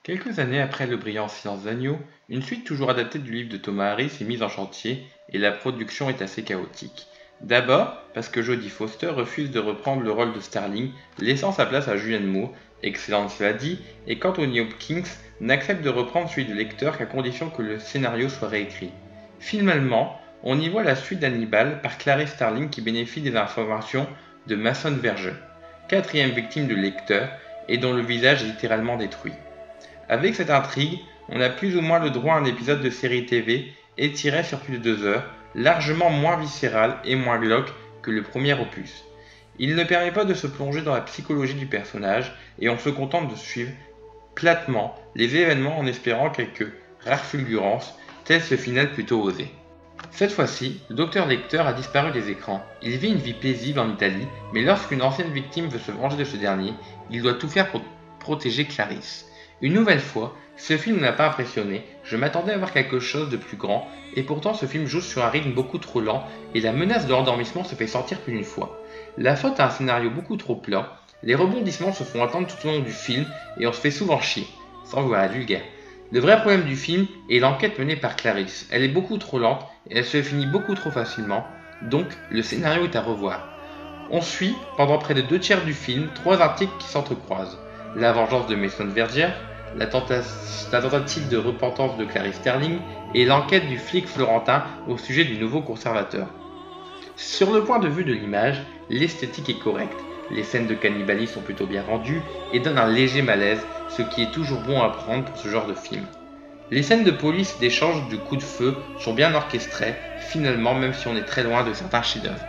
Quelques années après Le brillant silence d'agneau, une suite toujours adaptée du livre de Thomas Harris est mise en chantier et la production est assez chaotique. D'abord parce que Jodie Foster refuse de reprendre le rôle de Starling, laissant sa place à Julianne Moore, excellente cela dit, et qu'Anthony Hopkins n'accepte de reprendre celui de Lecter qu'à condition que le scénario soit réécrit. Finalement, on y voit la suite d'Hannibal par Clarice Starling qui bénéficie des informations de Mason Verge, quatrième victime de Lecter et dont le visage est littéralement détruit. Avec cette intrigue, on a plus ou moins le droit à un épisode de série TV étiré sur plus de 2 heures, largement moins viscéral et moins glauque que le premier opus. Il ne permet pas de se plonger dans la psychologie du personnage et on se contente de suivre platement les événements en espérant quelques rares fulgurances, tel ce final plutôt osé. Cette fois-ci, le docteur Lecter a disparu des écrans. Il vit une vie paisible en Italie, mais lorsqu'une ancienne victime veut se venger de ce dernier, il doit tout faire pour protéger Clarisse. Une nouvelle fois, ce film ne m'a pas impressionné, je m'attendais à voir quelque chose de plus grand, et pourtant ce film joue sur un rythme beaucoup trop lent, et la menace de l'endormissement se fait sentir plus d'une fois. La faute à un scénario beaucoup trop plat, les rebondissements se font attendre tout au long du film, et on se fait souvent chier, sans vouloir être vulgaire. Le vrai problème du film est l'enquête menée par Clarisse. Elle est beaucoup trop lente et elle se finit beaucoup trop facilement, donc le scénario est à revoir. On suit, pendant près de 2 tiers du film, 3 intrigues qui s'entrecroisent. La vengeance de Mason Verger, la tentative de repentance de Clarice Sterling et l'enquête du flic florentin au sujet du nouveau conservateur. Sur le point de vue de l'image, l'esthétique est correcte. Les scènes de cannibalisme sont plutôt bien rendues et donnent un léger malaise, ce qui est toujours bon à prendre pour ce genre de film. Les scènes de police et d'échange de coups de feu sont bien orchestrées, finalement, même si on est très loin de certains chefs-d'œuvre.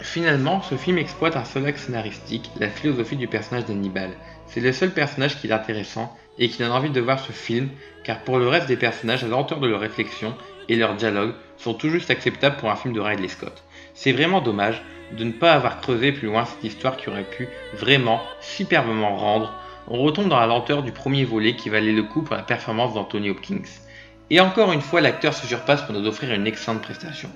Finalement, ce film exploite un seul axe scénaristique, la philosophie du personnage d'Hannibal. C'est le seul personnage qui est intéressant et qui donne envie de voir ce film, car pour le reste des personnages, la lenteur de leurs réflexions et leurs dialogues sont tout juste acceptables pour un film de Ridley Scott. C'est vraiment dommage de ne pas avoir creusé plus loin cette histoire qui aurait pu vraiment, superbement rendre. On retombe dans la lenteur du premier volet qui valait le coup pour la performance d'Anthony Hopkins. Et encore une fois, l'acteur se surpasse pour nous offrir une excellente prestation.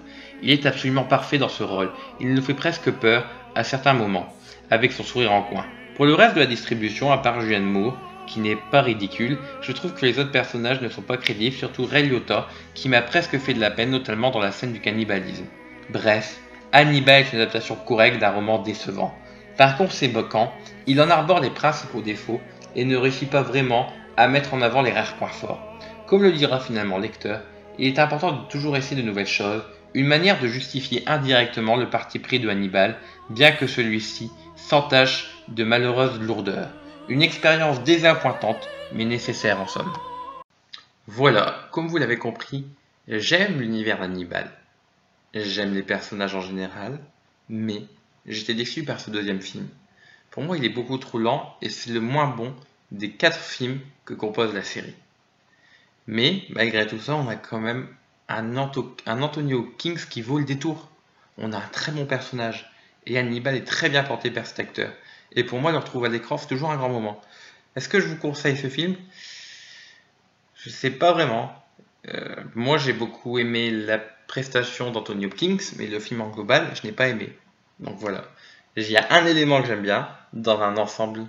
Il est absolument parfait dans ce rôle, il nous fait presque peur à certains moments, avec son sourire en coin. Pour le reste de la distribution, à part Julianne Moore, qui n'est pas ridicule, je trouve que les autres personnages ne sont pas crédibles, surtout Ray Liotta, qui m'a presque fait de la peine, notamment dans la scène du cannibalisme. Bref, Hannibal est une adaptation correcte d'un roman décevant. Par conséquent, il en arbore les principaux défauts et ne réussit pas vraiment à mettre en avant les rares points forts. Comme le dira finalement Lecter, il est important de toujours essayer de nouvelles choses, une manière de justifier indirectement le parti pris de Hannibal, bien que celui-ci s'entache de malheureuse lourdeur. Une expérience désappointante, mais nécessaire en somme. Voilà, comme vous l'avez compris, j'aime l'univers d'Hannibal. J'aime les personnages en général, mais j'étais déçu par ce deuxième film. Pour moi, il est beaucoup trop lent et c'est le moins bon des 4 films que compose la série. Mais malgré tout ça, on a quand même un Anthony Hopkins qui vaut le détour. On a un très bon personnage et Hannibal est très bien porté par cet acteur. Et pour moi, le retrouver à l'écran, c'est toujours un grand moment. Est-ce que je vous conseille ce film? Je sais pas vraiment. Moi, j'ai beaucoup aimé la prestation d'Anthony Hopkins, mais le film en global, je n'ai pas aimé. Donc voilà. Il y a un élément que j'aime bien dans un ensemble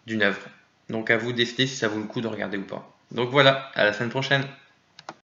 d'une œuvre. Donc à vous de décider si ça vaut le coup de regarder ou pas. Donc voilà, à la semaine prochaine.